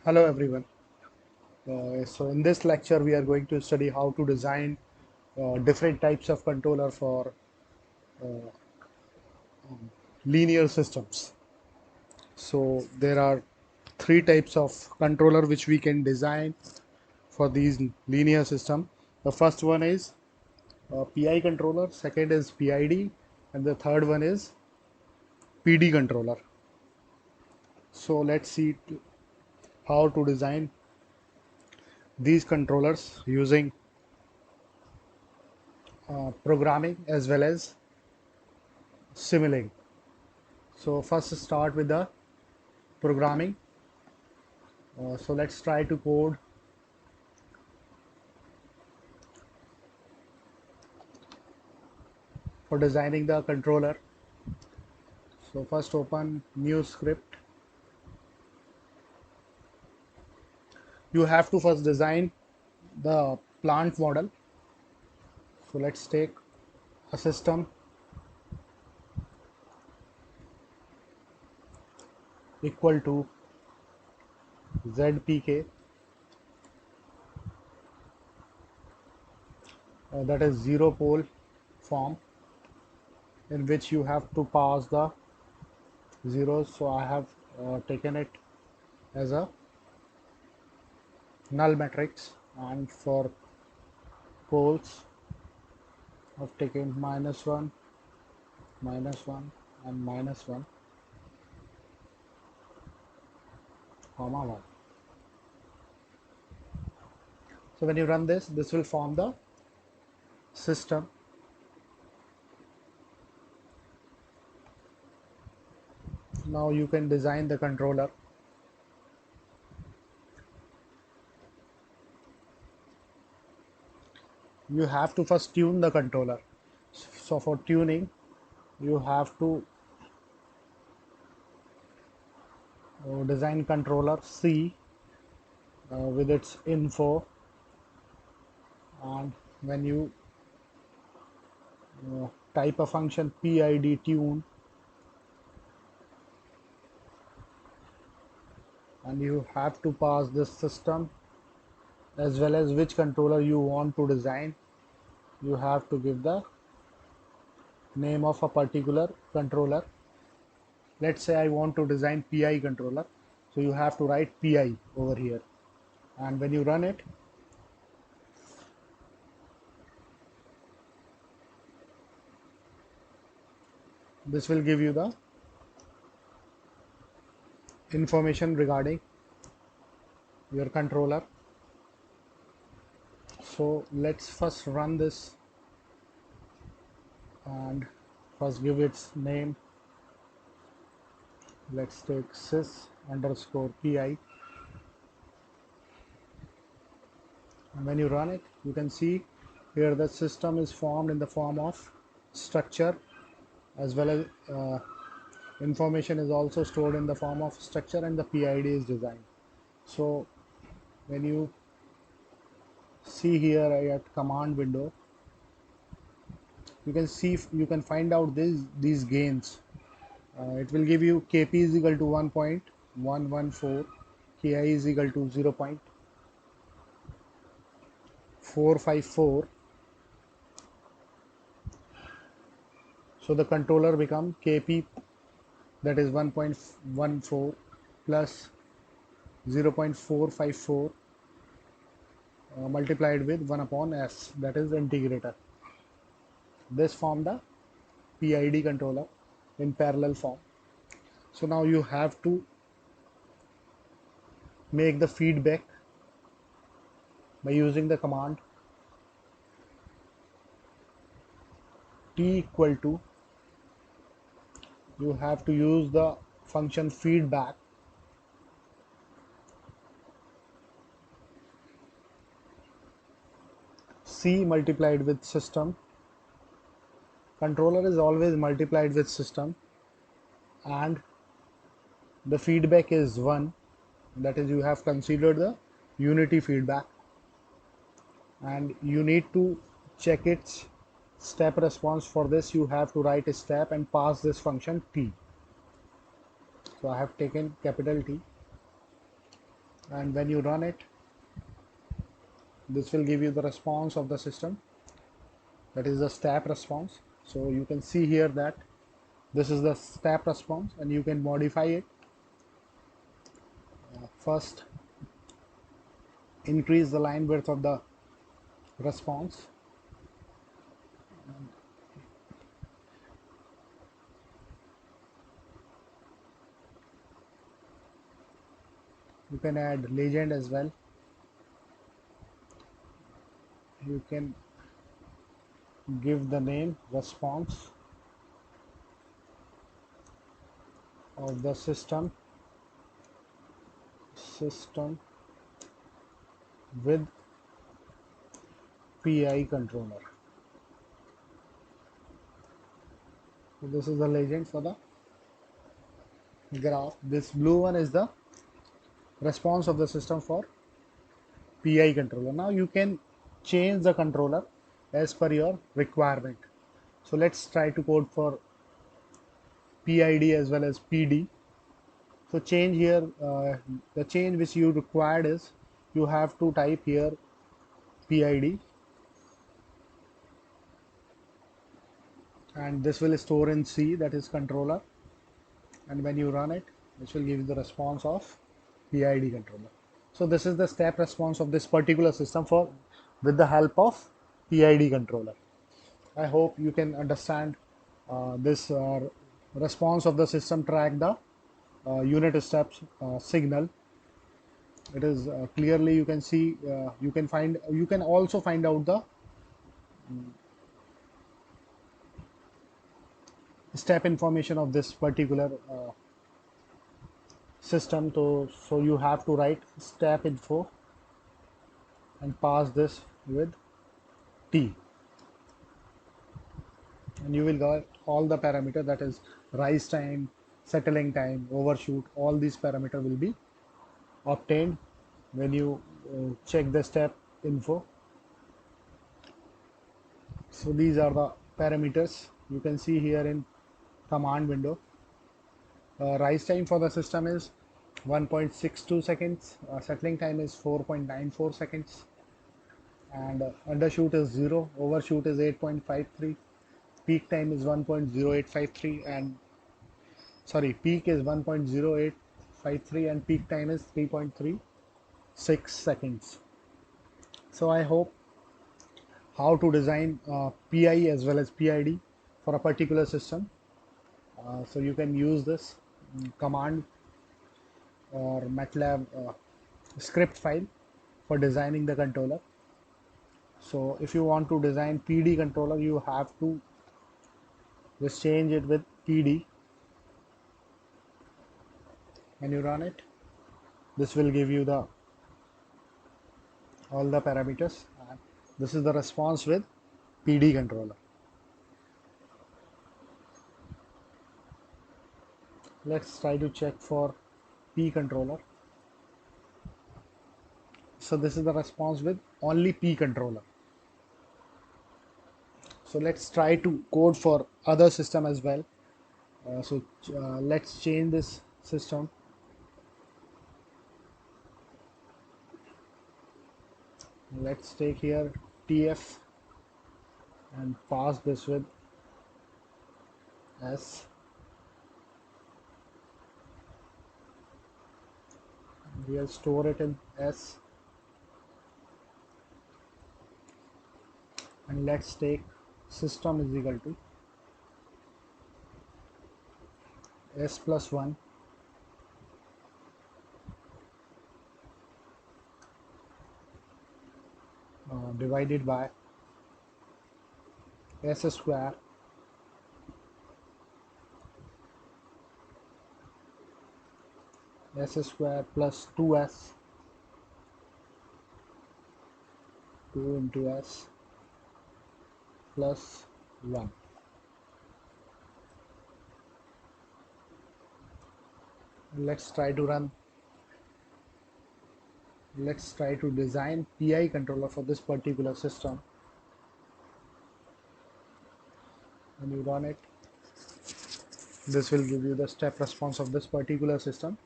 Hello everyone. So in this lecture we are going to study how to design different types of controller for linear systems. So there are three types of controller which we can design for these linear system. The first one is PI controller, second is PID, and the third one is PD controller. So let's see how to design these controllers using programming as well as simulating. So first start with the programming. So let's try to code for designing the controller. So first open new script. You have to first design the plant model. So let's take a system equal to ZPK, that is zero pole form, in which you have to pass the zeros. So I have taken it as a null matrix, and for poles I've taken -1, -1 and -1, comma 1. So when you run this will form the system. Now you can design the controller. You have to first tune the controller. So for tuning, you have to design controller C with its info, and when you type a function PID tune, and you have to pass this system as well as which controller you want to design. You have to give the name of a particular controller. Let's say I want to design PI controller, so you have to write PI over here, and when you run it, this will give you the information regarding your controller. So let's first run this and first give its name. Let's take sys underscore PI, and when you run it, you can see here the system is formed in the form of structure, as well as information is also stored in the form of structure, and the PID is designed. So when you see here at command window, you can see, you can find out these gains. It will give you Kp is equal to 1.114, Ki is equal to 0.454. So the controller become Kp, that is 1.14 plus 0.454 multiplied with 1 upon s, that is integrator. This form the PID controller in parallel form. So now you have to make the feedback by using the command t equal to, you have to use the function feedback, C multiplied with system. Controller is always multiplied with system, and the feedback is 1, that is you have considered the unity feedback, and you need to check its step response. For this you have to write a step and pass this function t. So I have taken capital T. and when you run it, this will give you the response of the system, that is the step response. So you can see here that this is the step response, and you can modify it. First, increase the line width of the response. You can add legend as well. You can give the name response of the system with PI controller. So this is the legend for the graph. This blue one is the response of the system for PI controller. Now you can change the controller as per your requirement. So let's try to code for PID as well as PD. So change here, the change which you required is you have to type here PID, and this will store in C, that is controller, and when you run it, this will give you the response of PID controller. So this is the step response of this particular system for with the help of PID controller. I hope you can understand this response of the system track the unit steps signal. It is clearly you can see, you can also find out the step information of this particular system. So you have to write step info and pass this with T, and you will get all the parameter, that is rise time, settling time, overshoot. All these parameter will be obtained when you check the step info. So these are the parameters you can see here in command window. Rise time for the system is 1.62 seconds, settling time is 4.94 seconds, and undershoot is 0, overshoot is 8.53, peak time is 1.0853, and sorry, peak is 1.0853 and peak time is 3.36 seconds. So I hope how to design PI as well as PID for a particular system. So you can use this command or MATLAB script file for designing the controller. So if you want to design PD controller, you have to just change it with PD. When you run it, this will give you the all the parameters. And this is the response with PD controller. Let's try to check for P controller. So this is the response with only P controller. So let's try to code for other system as well. Let's change this system. Let's take here TF and pass this with S. We'll store it in S, and let's take system is equal to S plus 1 divided by S square plus 2S, 2 into S plus 1. Let's try to design PI controller for this particular system. When you run it, this will give you the step response of this particular system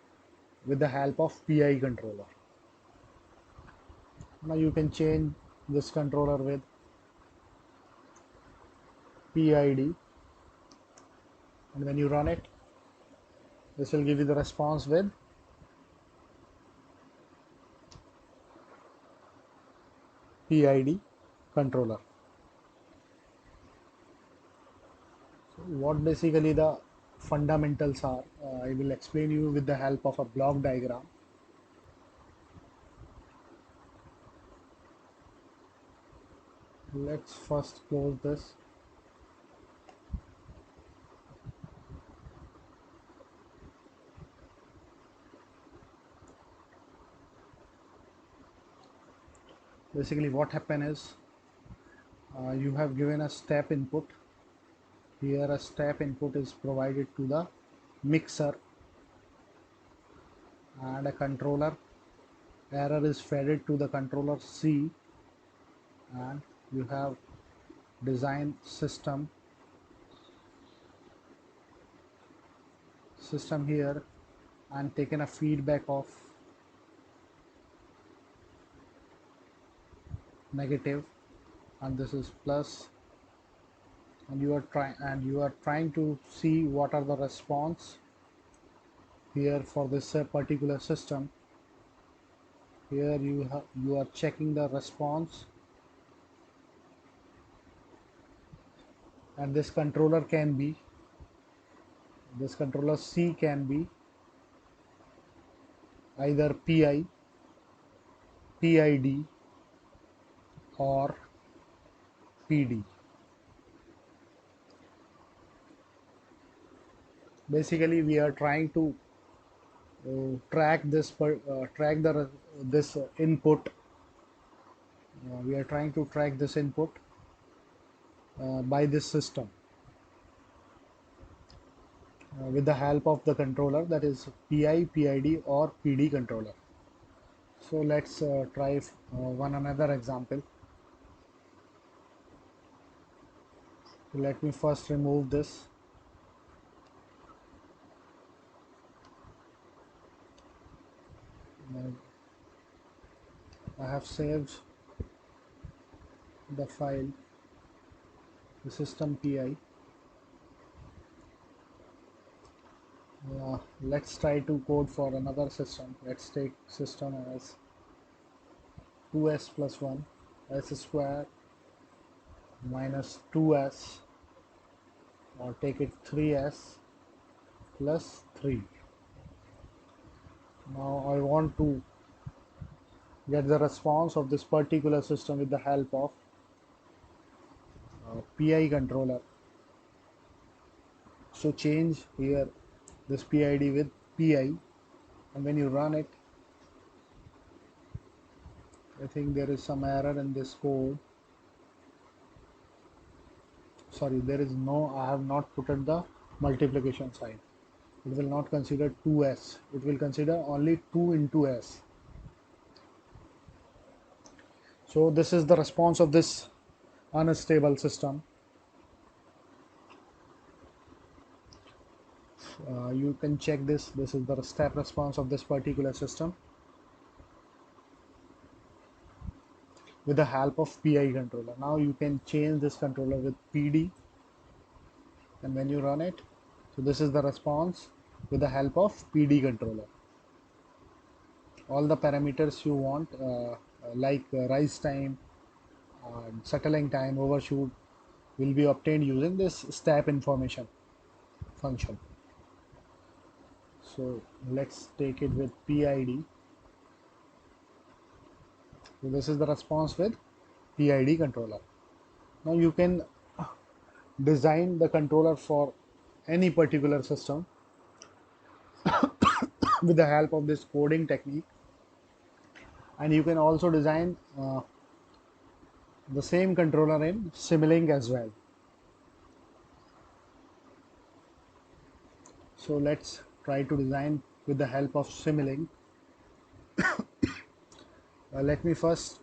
with the help of PI controller. Now you can change this controller with PID, and when you run it, this will give you the response with PID controller. So what basically the fundamentals are, I will explain you with the help of a block diagram. Let's first close this. Basically what happened is, you have given a step input. Here a step input is provided to the mixer, and a controller error is fed to the controller C, and you have designed system here and taken a feedback of negative, and this is plus, and you are trying to see what are the response here for this particular system. Here you are checking the response, and this controller C can be either PI, PID or PD. Basically we are trying to track this input. We are trying to track this input by this system with the help of the controller, that is PI, PID or PD controller. So let's try one another example. Let me first remove this. I have saved the file, the system PI. Let's try to code for another system. Let's take system as 2s plus 1, s square minus 2s, or take it 3s plus 3. Now I want to get the response of this particular system with the help of PI controller. So change here this PID with PI, and when you run it, I think there is some error in this code. Sorry, there is no, I have not put at the multiplication sign. It will not consider 2s, it will consider only 2 into s. So this is the response of this unstable system. You can check this. This is the step response of this particular system with the help of PI controller. Now you can change this controller with PD, and when you run it, so this is the response with the help of PD controller. All the parameters you want, like rise time, settling time, overshoot, will be obtained using this step information function. So let's take it with PID. So this is the response with PID controller. Now you can design the controller for any particular system with the help of this coding technique, and you can also design the same controller in Simulink as well. So let's try to design with the help of Simulink. Let me first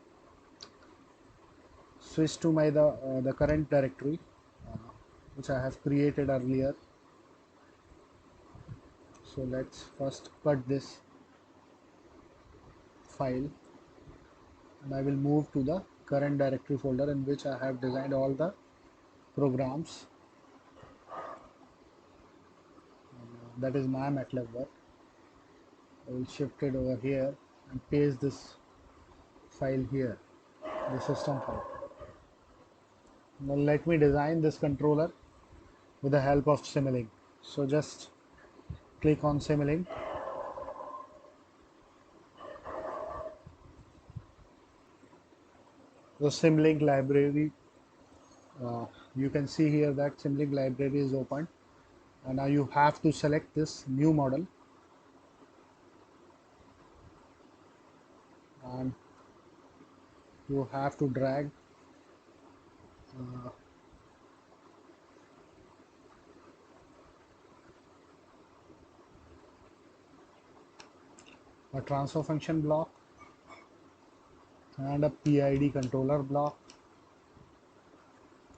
switch to the current directory which I have created earlier. So let's first cut this file. and I will move to the current directory folder in which I have designed all the programs. That is my MATLAB work. I will shift it over here and paste this file here, the system file. Now let me design this controller with the help of Simulink. So just click on Simulink. The Simulink library, you can see here that Simulink library is open, and now you have to select this new model, and you have to drag a transfer function block and a PID controller block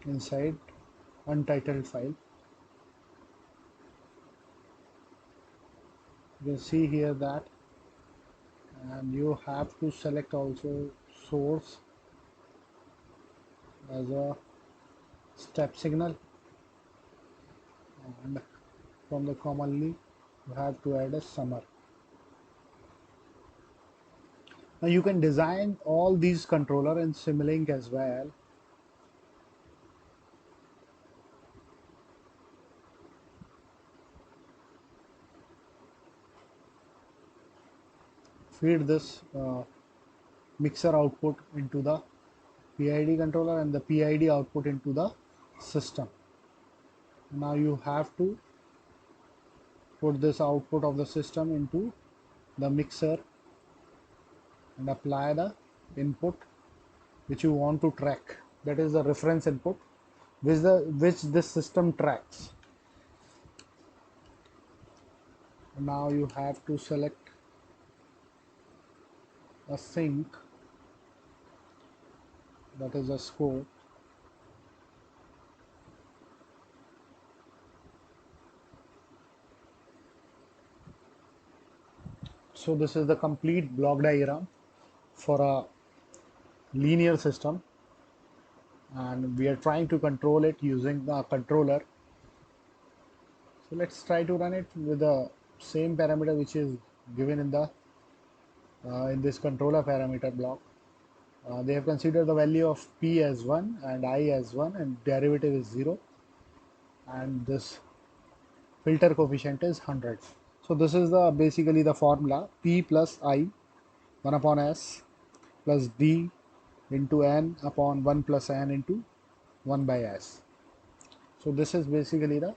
inside untitled file. You can see here that, and you have to select also source as a step signal, and from the commonly you have to add a summer. Now you can design all these controller in Simulink as well. Feed this mixer output into the PID controller and the PID output into the system. Now you have to put this output of the system into the mixer and apply the input which you want to track. That is the reference input which this system tracks. Now you have to select a sync, that is a scope. So this is the complete block diagram for a linear system, and we are trying to control it using the controller. So let's try to run it with the same parameter which is given in this controller parameter block. They have considered the value of p as 1 and I as 1, and derivative is 0, and this filter coefficient is 100. So this is the basically the formula: p plus I 1 upon s plus d into n upon 1 plus n into 1 by s. So this is basically the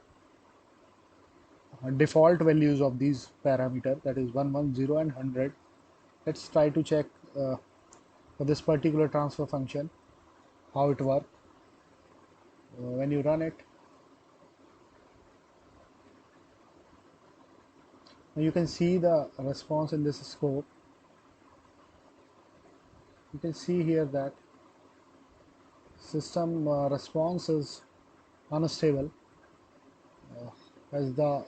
default values of these parameters, that is 1, 1, 0 and 100. Let's try to check for this particular transfer function how it works. When you run it, you can see the response in this scope. You can see here that system response is unstable, as the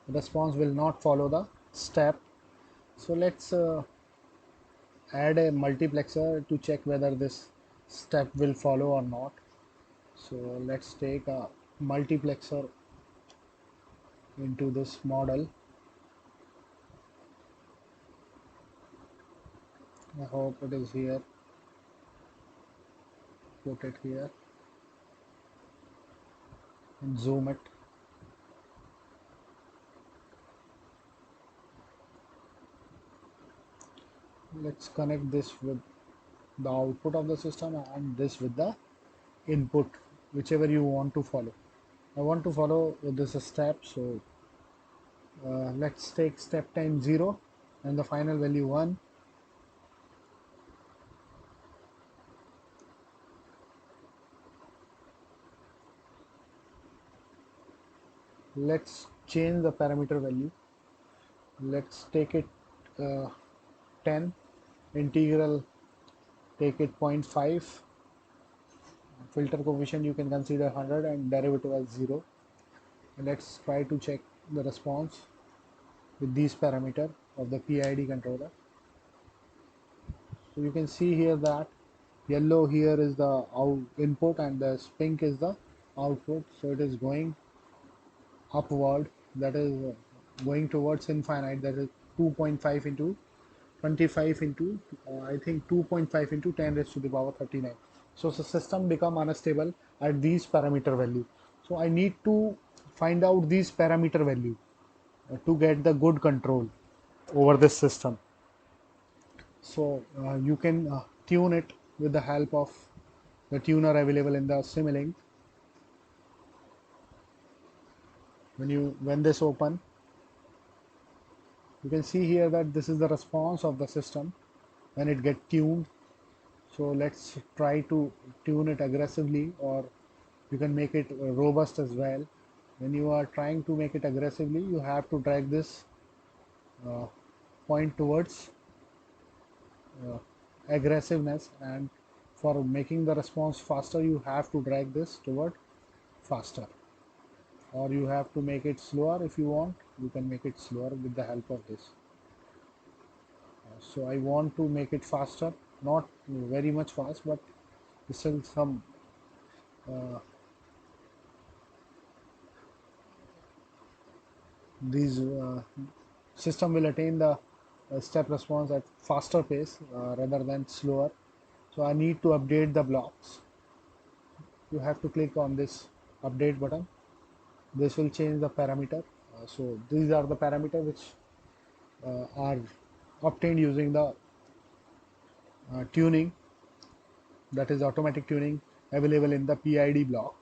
response will not follow the step. So let's add a multiplexer to check whether this step will follow or not. So let's take a multiplexer into this model. I hope it is here. Put it here and zoom it. Let's connect this with the output of the system and this with the input, whichever you want to follow. I want to follow this step, so let's take step time 0 and the final value 1. Let's change the parameter value. Let's take it 10, integral take it 0.5, filter coefficient you can consider 100 and derivative as 0. And let's try to check the response with these parameter of the PID controller. So you can see here that Yellow here is the input and the pink is the output. So it is going upward, that is going towards infinite, that is 2.5 into 25 into I think 2.5 into 10 raised to the power 39. So the system become unstable at these parameter value. So I need to find out these parameter value to get the good control over this system. So you can tune it with the help of the tuner available in the Simulink. When this open, you can see here that this is the response of the system when it get tuned. So let's try to tune it aggressively, or you can make it robust as well. When you are trying to make it aggressively, you have to drag this uh, point towards uh, aggressiveness, and for making the response faster you have to drag this toward faster, or you have to make it slower. If you want, you can make it slower with the help of this. So I want to make it faster, not very much fast, but still some uh, these system will attain the step response at faster pace rather than slower. So I need to update the blocks. You have to click on this update button. This will change the parameter. So these are the parameter which are obtained using the tuning, that is automatic tuning, available in the PID block.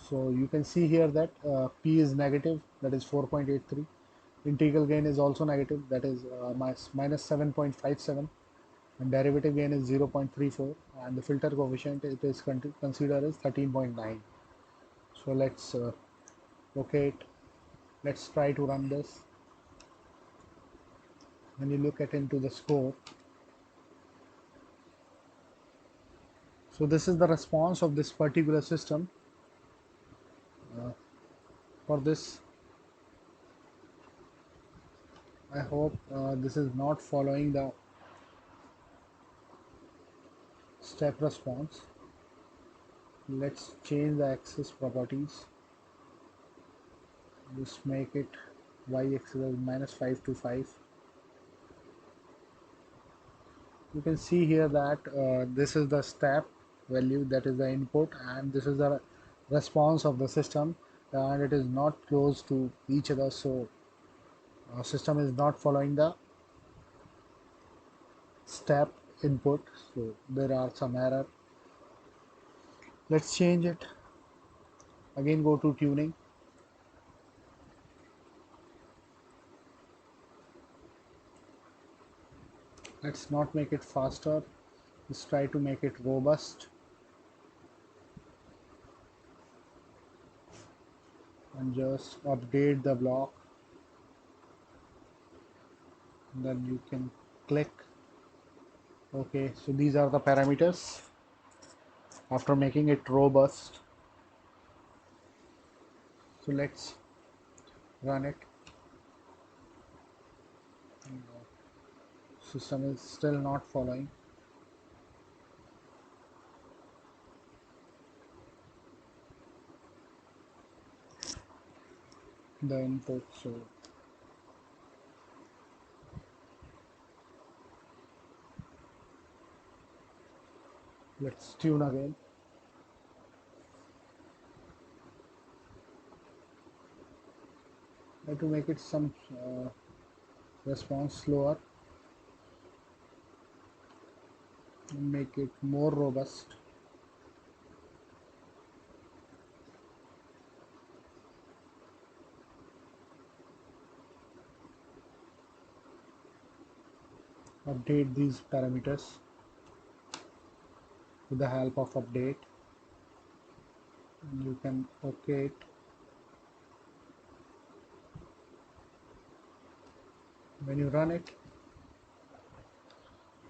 So you can see here that P is negative, that is 4.83. Integral gain is also negative, that is minus 7.57, and derivative gain is 0.34, and the filter coefficient it is considered as 13.9. So let's okay it. Let's try to run this. When you look at into the score, so this is the response of this particular system for this. I hope this is not following the step response. Let's change the axis properties. Just make it y-axis as minus 5 to 5. You can see here that this is the step value, that is the input, and this is the response of the system, and it is not close to each other. So system is not following the step input, so there are some error. Let's change it again. Go to tuning. Let's not make it faster, let's try to make it robust, and just update the block. Then you can click OK. So these are the parameters after making it robust. So let's run it. System is still not following the input. So let's tune again. Try to make it some response slower, make it more robust. Update these parameters with the help of update. You can OK it. When you run it,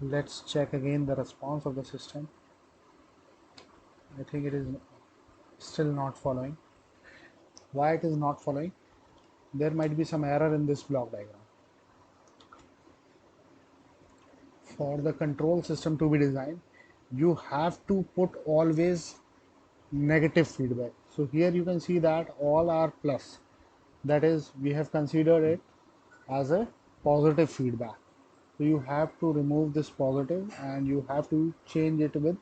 let's check again the response of the system. I think it is still not following. Why it is not following? There might be some error in this block diagram. For the control system to be designed, you have to put always negative feedback. So here you can see that all are plus. That is, we have considered it as a positive feedback. So you have to remove this positive and you have to change it with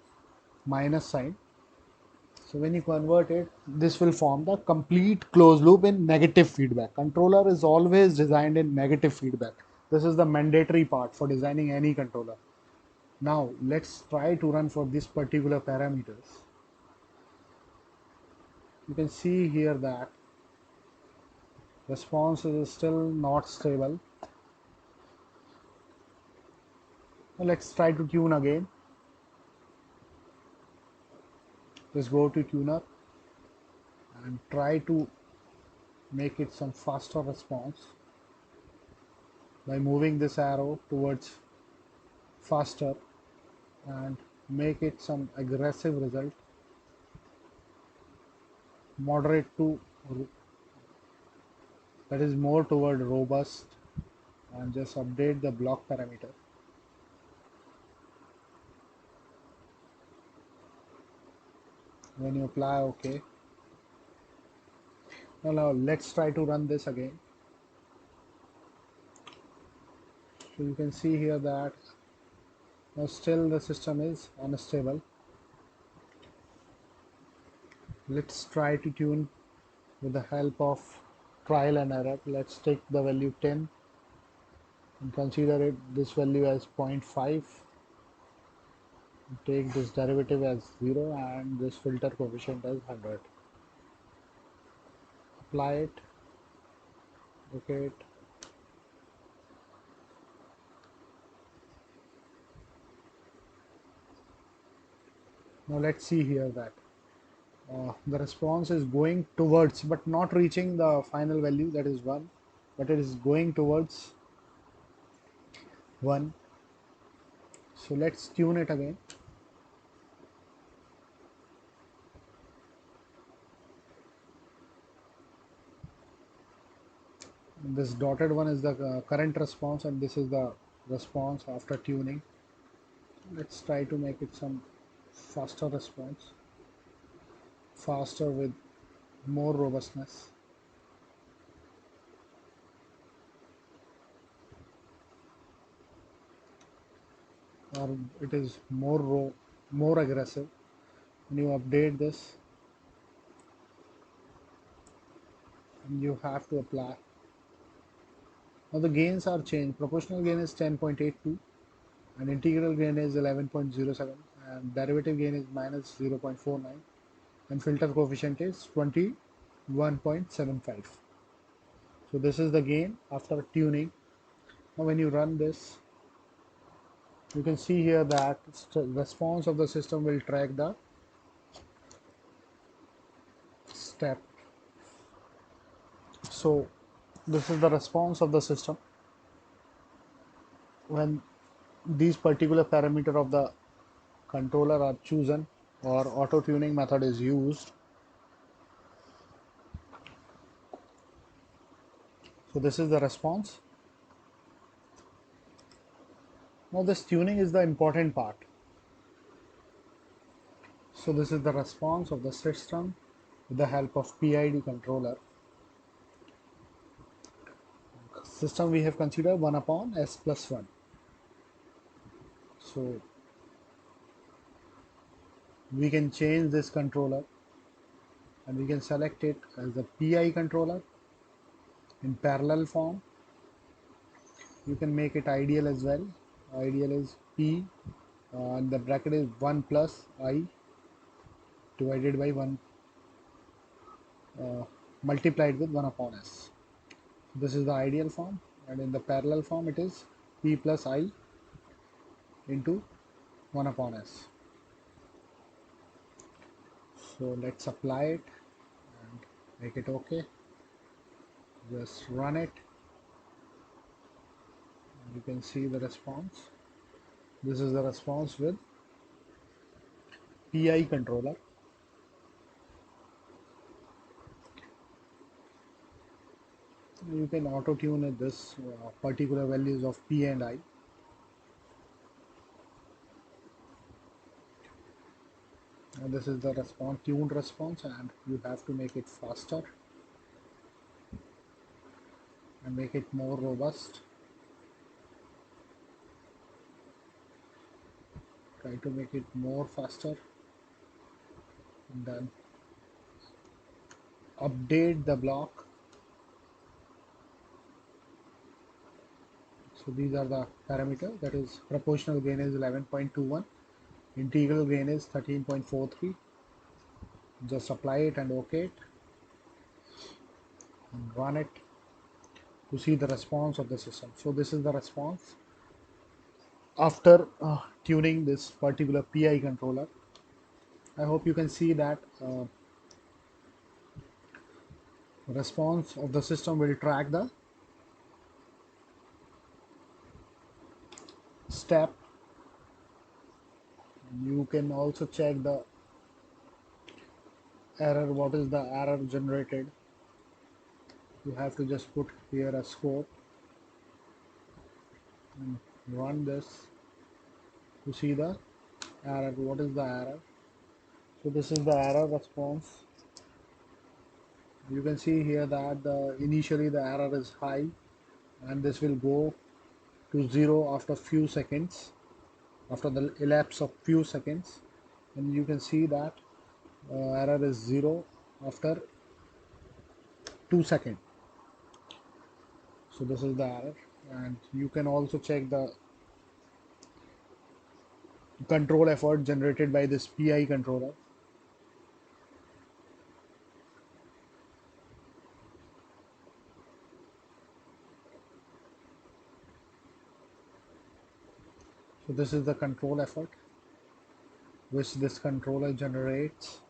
minus sign. So when you convert it, this will form the complete closed loop in negative feedback. Controller is always designed in negative feedback. This is the mandatory part for designing any controller. Now let's try to run for this particular parameters. You can see here that response is still not stable. Now let's try to tune again. Just go to tuner and try to make it some faster response by moving this arrow towards faster and make it some aggressive result, moderate to, that is more toward robust, and just update the block parameter. When you apply OK, now let's try to run this again. So you can see here that now still the system is unstable. Let's try to tune with the help of trial and error. Let's take the value 10 and consider it this value as 0.5. Take this derivative as 0 and this filter coefficient as 100. Apply it, okay it. Now let's see here that the response is going towards but not reaching the final value, that is 1, but it is going towards 1. So let's tune it again. This dotted one is the current response and this is the response after tuning. Let's try to make it some faster response, faster with more robustness. Or it is more aggressive. When you update this, and you have to apply. Now the gains are changed. Proportional gain is 10.82 and integral gain is 11.07 and derivative gain is minus 0.49 and filter coefficient is 21.75. So this is the gain after tuning. Now when you run this, you can see here that response of the system will track the step. So this is the response of the system when these particular parameter of the controller are chosen or auto tuning method is used. So this is the response. Now this tuning is the important part. So this is the response of the system with the help of PID controller. System we have considered 1 upon S plus 1. So we can change this controller and we can select it as the PI controller in parallel form. You can make it ideal as well. Ideal is P and the bracket is 1 plus I divided by 1 multiplied with 1 upon S. This is the ideal form, and in the parallel form it is P plus I into 1 upon S. So let's apply it and make it OK. Just run it. You can see the response. This is the response with PI controller. You can auto tune this particular values of P and I. And this is the response, tuned response, and you have to make it faster and make it more robust. Try to make it more faster, and then update the block. So these are the parameters. That is, proportional gain is 11.21, integral gain is 13.43. Just apply it and OK it and run it to see the response of the system. So this is the response after tuning this particular PI controller. I hope you can see that response of the system will track the step. You can also check the error, what is the error generated. You have to just put here a scope and run this to see the error. What is the error? So this is the error response. You can see here that initially the error is high, and this will go to 0 after few seconds, after the elapse of few seconds, and you can see that error is 0 after 2 seconds. So this is the error, and you can also check the control effort generated by this PI controller. So this is the control effort which this controller generates,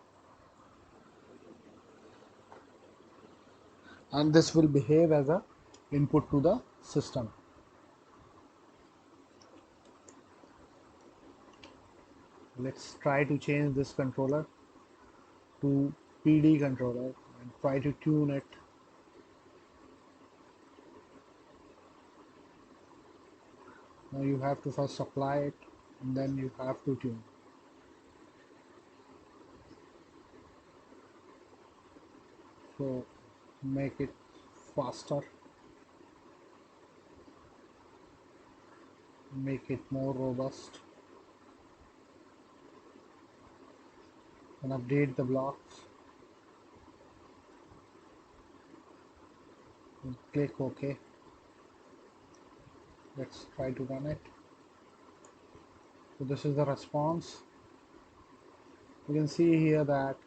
and this will behave as a input to the system. Let's try to change this controller to PD controller and try to tune it. Now you have to first apply it and then you have to tune. So make it faster, make it more robust, and update the blocks and click OK. Let's try to run it. So this is the response. You can see here that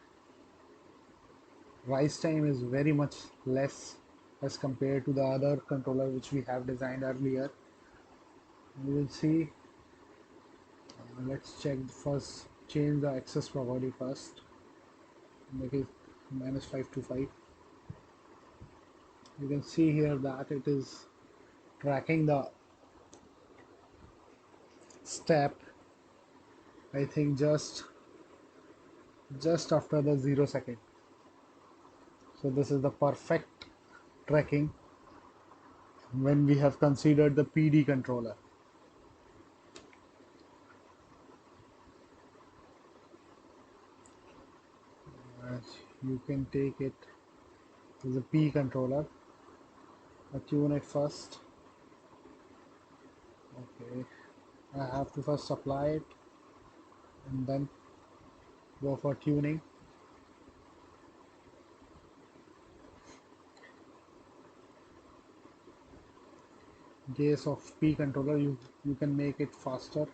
rise time is very much less as compared to the other controller which we have designed earlier. You will see, let's check first, change the access property first, make it -525. You can see here that it is tracking the step, I think just after the 0 second. So this is the perfect tracking when we have considered the PD controller. As you can take it as a P controller, tune it first. Okay, I have to first apply it and then go for tuning. In case of P controller, you can make it faster.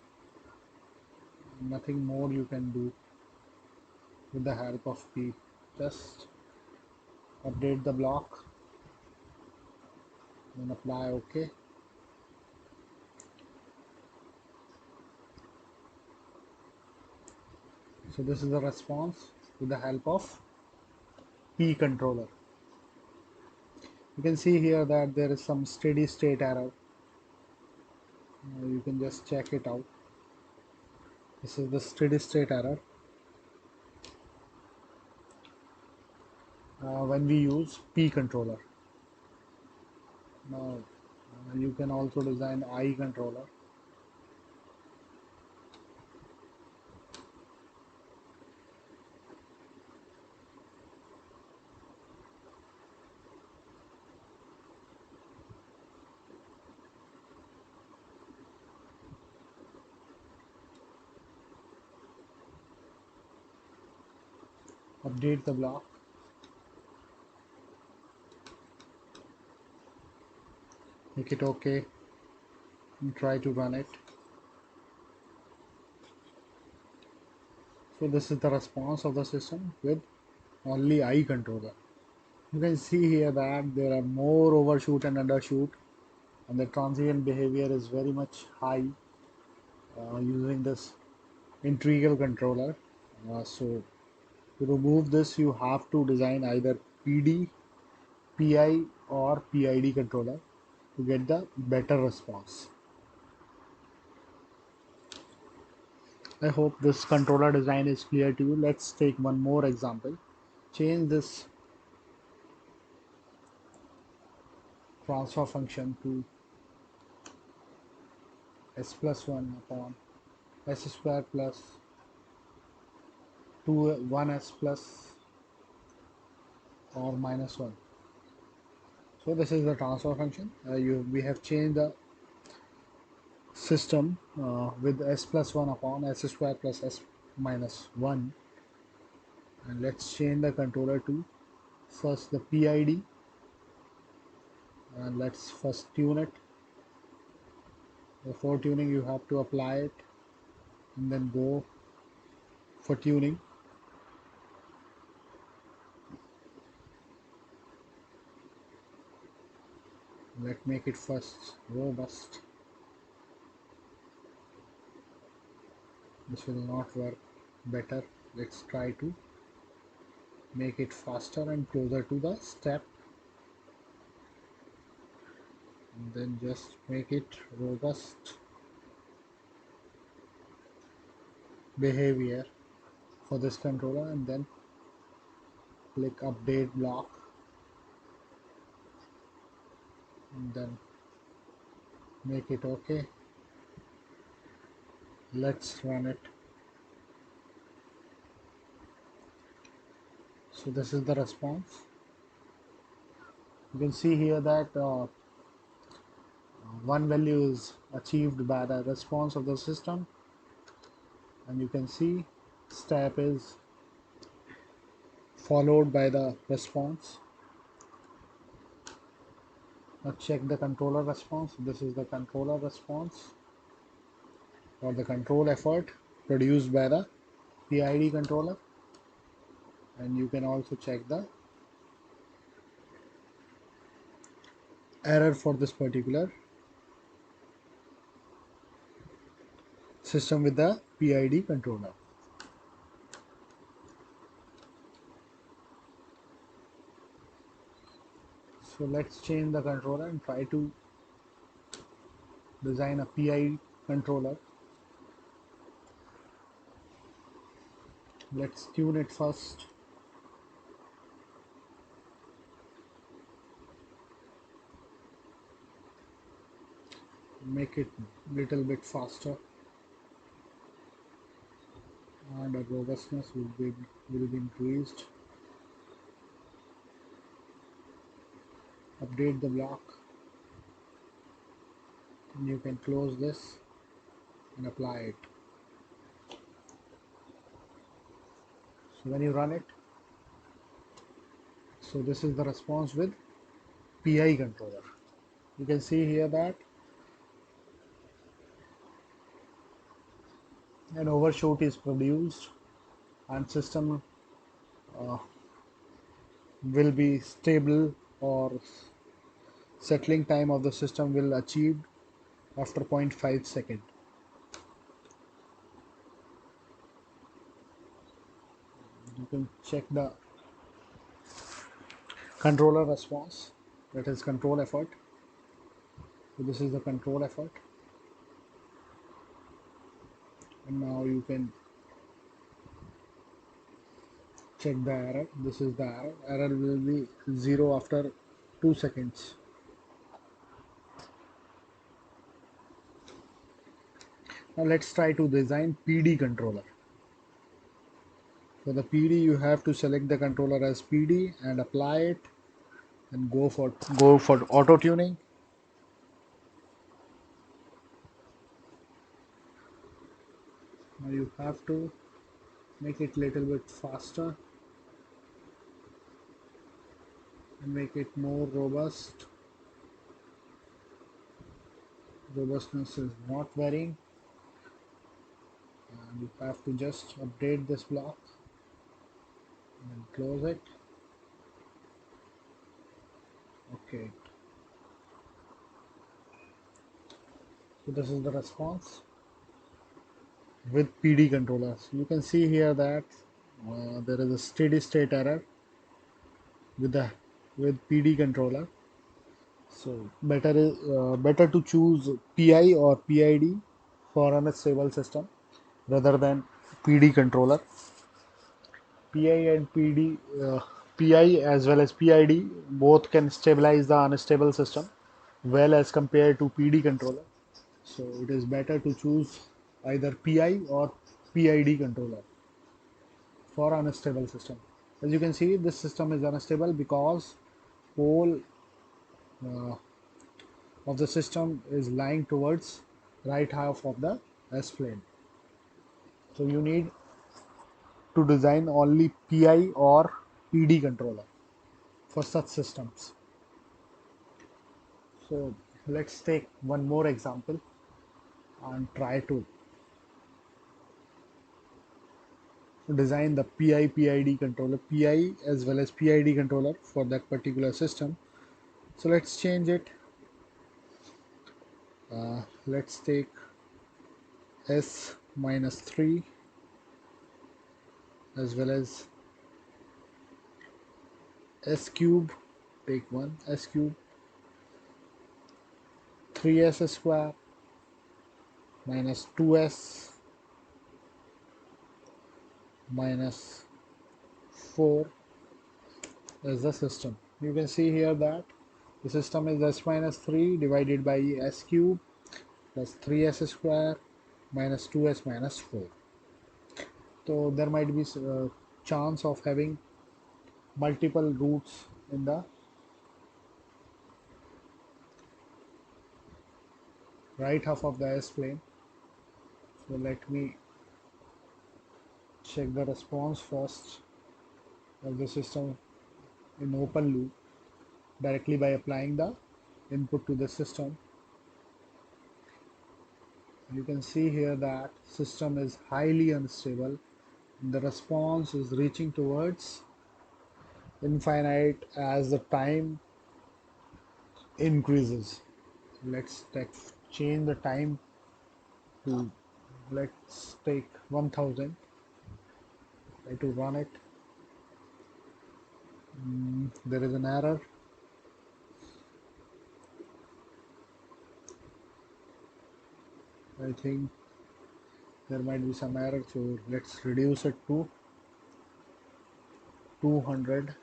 Nothing more you can do with the help of P. Just update the block and apply OK. So this is the response with the help of P controller. You can see here that there is some steady state error. You can just check it out. This is the steady state error when we use P controller. Now you can also design I controller. update the block, make it okay, and try to run it. So this is the response of the system with only I controller. You can see here that there are more overshoot and undershoot, and the transient behavior is very much high using this integral controller. So to remove this, you have to design either PD, PI, or PID controller to get the better response. I hope this controller design is clear to you. Let's take one more example. Change this transfer function to s plus 1 upon s square plus 2 1s plus or minus 1. So this is the transfer function. We have changed the system with s plus 1 upon s square plus s minus 1, and let's change the controller to first the PID, and let's first tune it. Before tuning you have to apply it and then go for tuning. Let's make it first robust. This will not work better. Let's try to make it faster and closer to the step, and then just make it robust behavior for this controller, and then click update block, and then make it okay. Let's run it. So this is the response. You can see here that one value is achieved by the response of the system, and you can see step is followed by the response. Now check the controller response. This is the controller response or the control effort produced by the PID controller, and you can also check the error for this particular system with the PID controller. So let's change the controller and try to design a PI controller. Let's tune it first. Make it little bit faster, and the robustness will be increased. Update the block, and you can close this and apply it. So when you run it, so this is the response with PI controller. You can see here that an overshoot is produced, and system will be stable, or settling time of the system will achieve after 0.5 second. You can check the controller response, that is control effort. So this is the control effort, and now you can check the error. This is the error. Error will be 0 after 2 seconds. Now let's try to design PD controller. For the PD you have to select the controller as PD and apply it, and go for auto tuning. Now you have to make it little bit faster. make it more robust. Robustness is not varying, and you have to just update this block and close it. Okay, so this is the response with PD controllers. You can see here that there is a steady state error with the PD controller. So better to choose PI or PID for an stable system rather than PD controller. PI and PI as well as PID both can stabilize the unstable system well as compared to PD controller. So it is better to choose either PI or PID controller for unstable system. As you can see, this system is unstable because pole uh, of the system is lying towards right half of the S plane. So you need to design only PI or PD controller for such systems. So let's take one more example and try to design the PI PID controller, PI as well as PID controller for that particular system. So let's change it. Let's take S-3 as well as S cube. Take one S cube, 3s square minus 2s minus 4 as the system. You can see here that the system is s minus 3 divided by s cube plus 3s square minus 2s minus 4. So there might be a chance of having multiple roots in the right half of the s plane. So let me check the response first of the system in open loop directly by applying the input to the system. You can see here that system is highly unstable. The response is reaching towards infinite as the time increases. Let's change the time to, let's take 1000. Try to run it. There is an error. I think there might be some error, so let's reduce it to 200.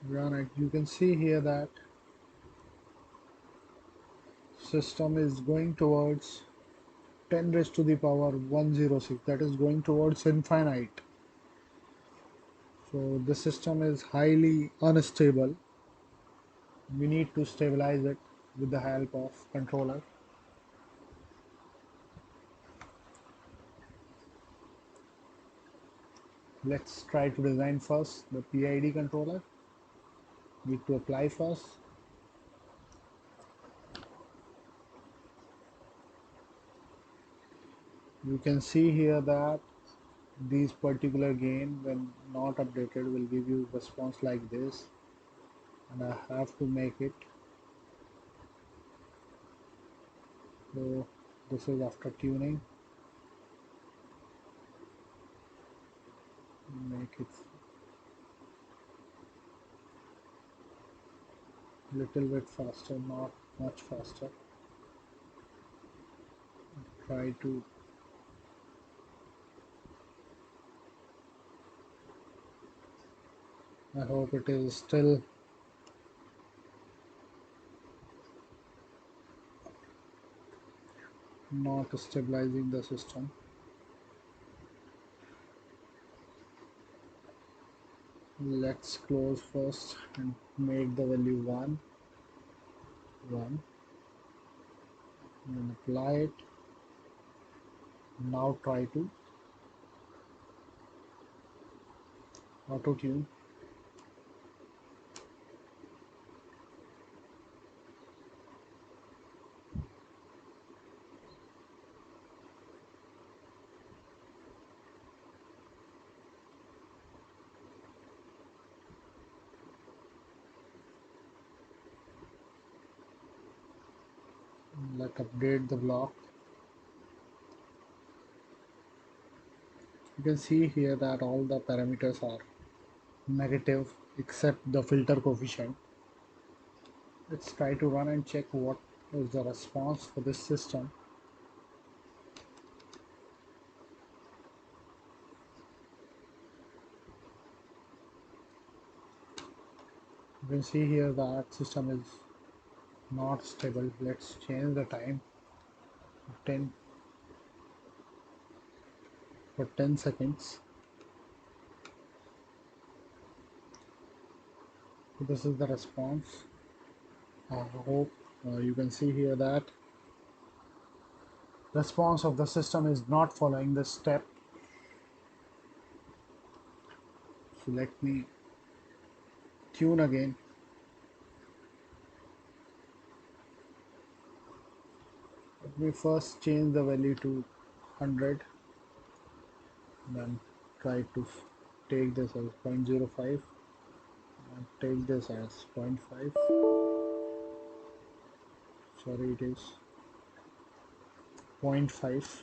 Run it. You can see here that system is going towards 10 raised to the power 106, that is going towards infinite. So the system is highly unstable. We need to stabilize it with the help of controller. Let's try to design first the PID controller. Need to apply first. You can see here that these particular gain when not updated will give you response like this, and I have to make it. So this is after tuning. Make it little bit faster, not much faster. Try to I hope it is still not stabilizing the system. Let's close first and make the value 1 and apply it. Now try to auto tune. Let's update the block. You can see here that all the parameters are negative except the filter coefficient. Let's try to run and check what is the response for this system. You can see here that system is not stable. Let's change the time 10 for 10 seconds. This is the response. I hope you can see here that response of the system is not following this step. So let me tune again. Let me first change the value to 100, then try to take this as 0.05 and take this as zero point 0.5. Sorry, it is 0.5.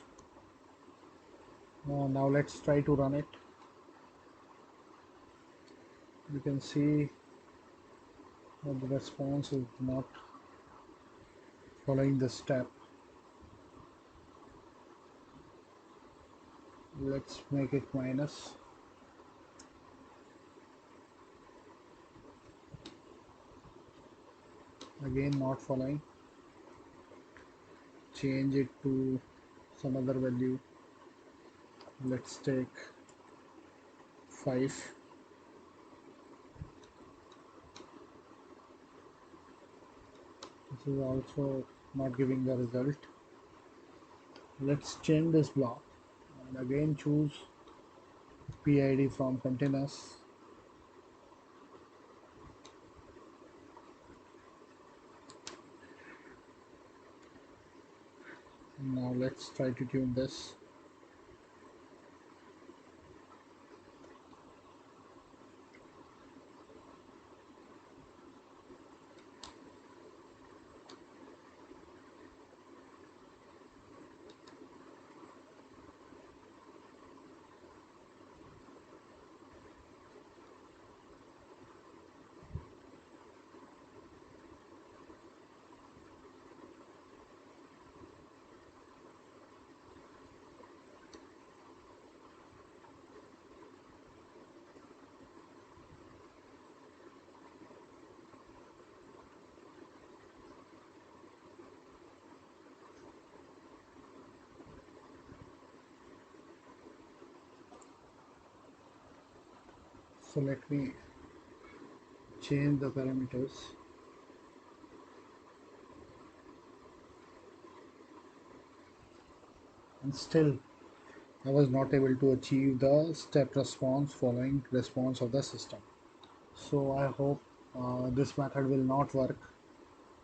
Now let's try to run it. You can see that the response is not following the step. Let's make it minus. Again not following. Change it to some other value. Let's take 5. This is also not giving the result. Let's change this block and again choose PID from continuous. Now let's try to tune this. So let me change the parameters. And still I was not able to achieve the step response following response of the system. So I hope this method will not work.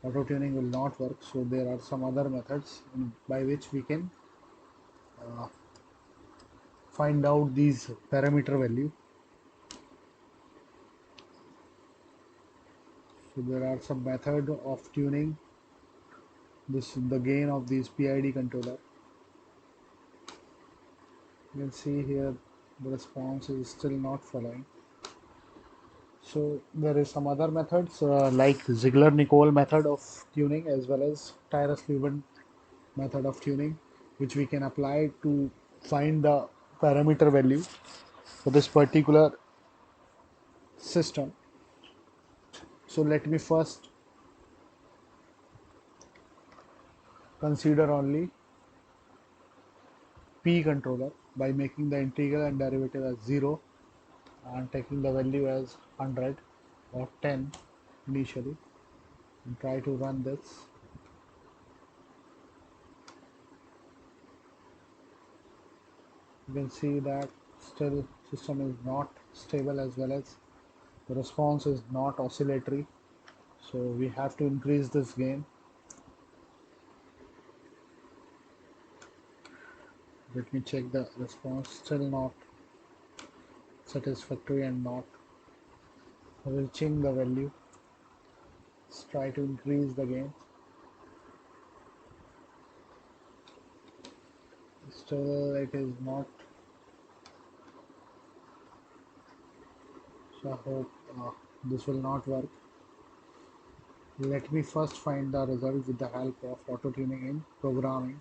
Auto tuning will not work. So there are some other methods by which we can find out these parameter value. So there are some method of tuning this the gain of this PID controller. You can see here the response is still not following. So there is some other methods like Ziegler-Nichols method of tuning as well as Tyrus-Leuben method of tuning, which we can apply to find the parameter value for this particular system. So let me first consider only P controller by making the integral and derivative as 0 and taking the value as 100 or 10 initially and try to run this. You can see that still system is not stable, as well as the response is not oscillatory. So we have to increase this gain. Let me check the response. Still not satisfactory and not reaching the value. Let's try to increase the gain. Still it is not. So I hope this will not work. Let me first find the result with the help of auto tuning in programming.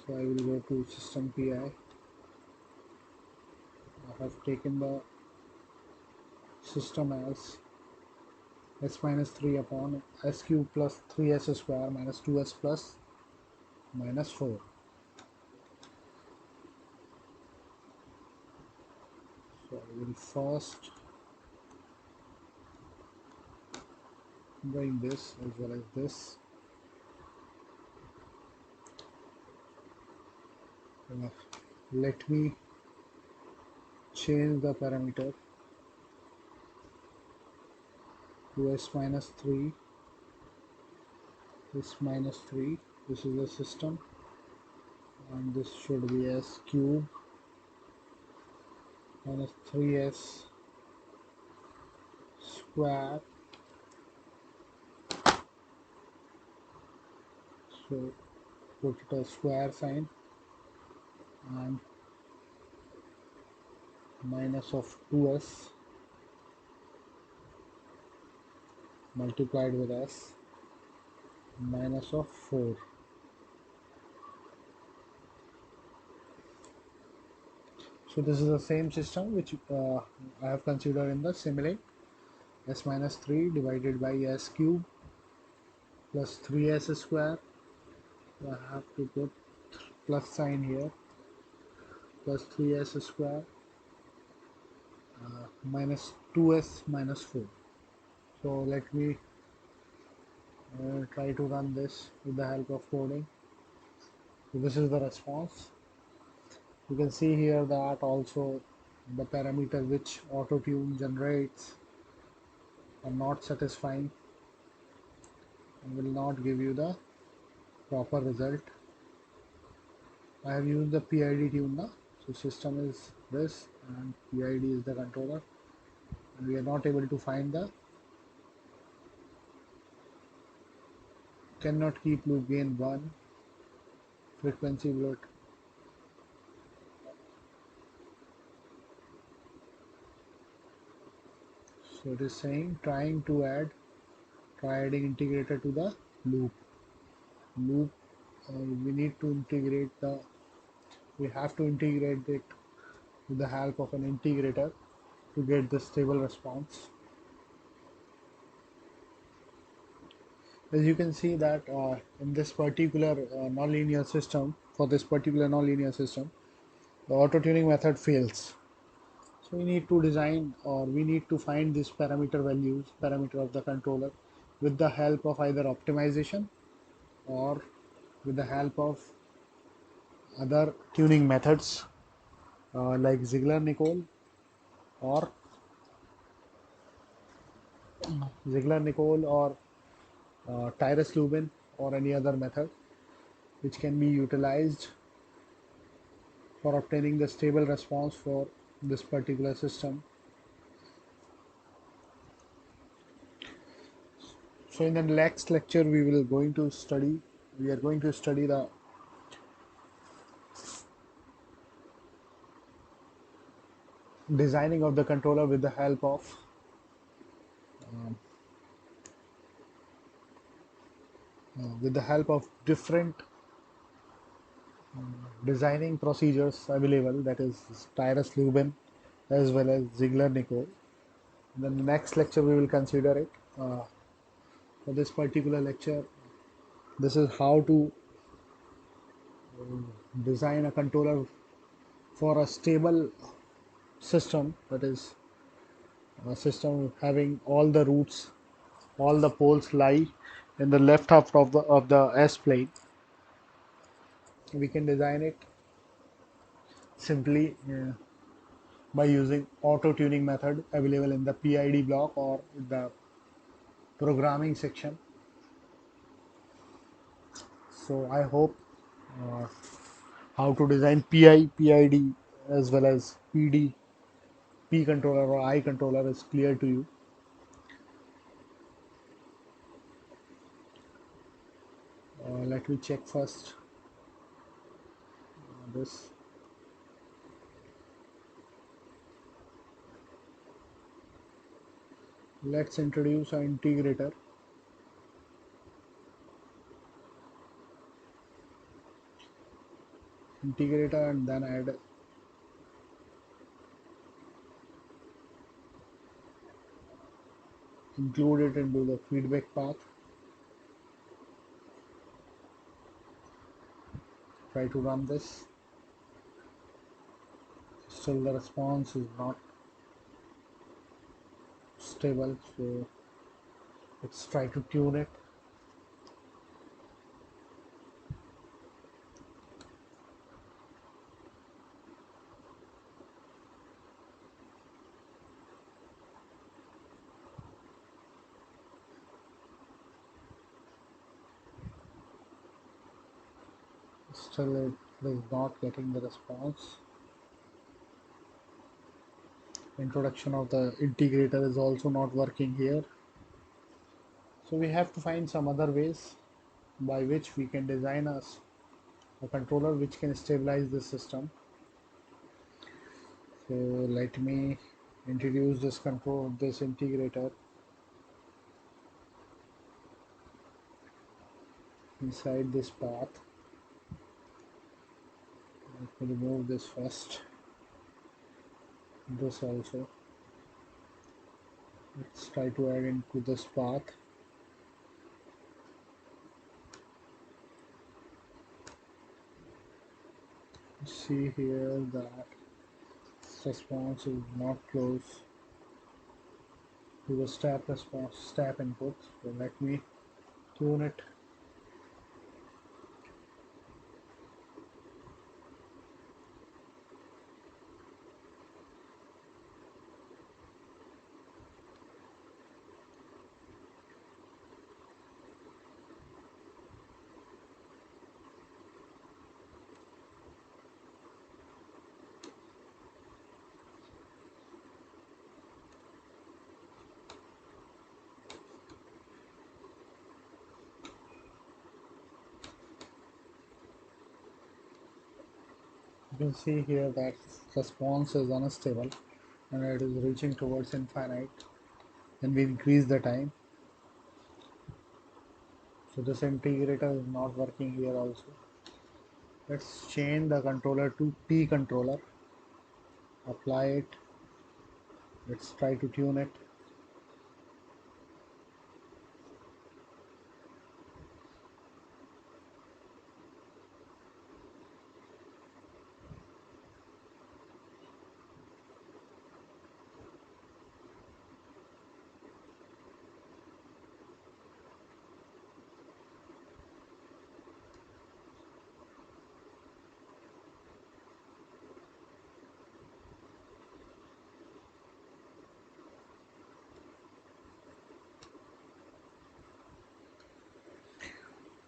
So I will go to system PI. I have taken the system as s minus 3 upon s cube plus 3s square minus 2s plus minus 4. So I will first bring this as well as this. Let me change the parameter to s minus 3, s minus 3. This is the system, and this should be s cube minus 3s square. So put it a square sign and minus of 2s multiplied with s minus of 4. So this is the same system which I have considered in the simulate. S minus 3 divided by s cube plus 3s square. So I have to put plus sign here, plus 3s square minus 2s minus 4. So let me try to run this with the help of coding. So this is the response. You can see here that also the parameter which auto tune generates are not satisfying and will not give you the proper result. I have used the PID tuner. So system is this and PID is the controller, and we are not able to find the cannot keep loop gain 1 frequency bloat. So it is saying try adding integrator to the loop. We need to integrate the we have to integrate it with the help of an integrator to get the stable response. As you can see that in this particular nonlinear system, for this particular nonlinear system, the auto tuning method fails. So we need to design, or we need to find this parameter of the controller with the help of either optimization or with the help of other tuning methods like Ziegler-Nichols or Tyrus-Lubin or any other method which can be utilized for obtaining the stable response for this particular system. So in the next lecture we are going to study the designing of the controller with the help of different designing procedures available, that is Tyrus-Lubin as well as Ziegler-Nichols. In the next lecture we will consider it. For this particular lecture, this is how to design a controller for a stable system, that is a system having all the roots, all the poles lie in the left half of the S plane. We can design it simply by using auto tuning method available in the PID block or the programming section. So I hope uh, how to design PI, PID as well as PD, P controller or I controller is clear to you. Let me check first this. Let's introduce an integrator and then add include it into the feedback path. Try to run this. Still the response is not stable, so let's try to tune it. Still it is not getting the response. Introduction of the integrator is also not working here. So we have to find some other ways by which we can design a controller which can stabilize the system. So let me introduce this integrator inside this path. Let me remove this first. This also. Let's try to add into this path. See here that response is not close to the step response step input. So let me tune it. You can see here that response is unstable and it is reaching towards infinite. Then we increase the time. So this integrator is not working here also. Let's change the controller to P controller. Apply it. Let's try to tune it.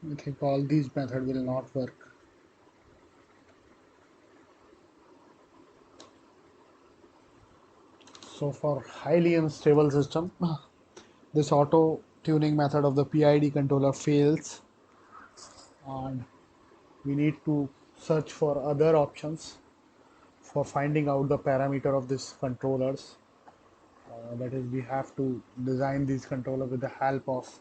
I think all these methods will not work. So for highly unstable system, this auto tuning method of the PID controller fails and we need to search for other options for finding out the parameter of this controllers. That is, we have to design these controller with the help of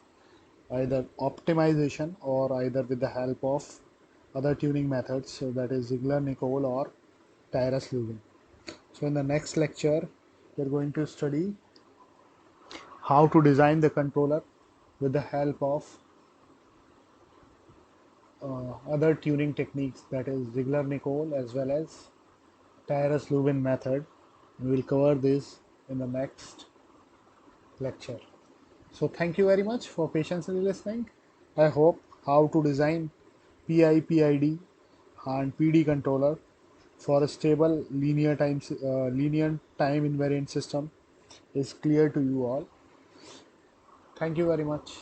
either optimization or either with the help of other tuning methods, so that is Ziegler-Nichols or Tyrus-Lubin. So in the next lecture we are going to study how to design the controller with the help of other tuning techniques, that is Ziegler-Nichols as well as Tyrus-Lubin method. We will cover this in the next lecture. So thank you very much for patiently listening. I hope how to design PI PID and PD controller for a stable linear time invariant system is clear to you all. Thank you very much.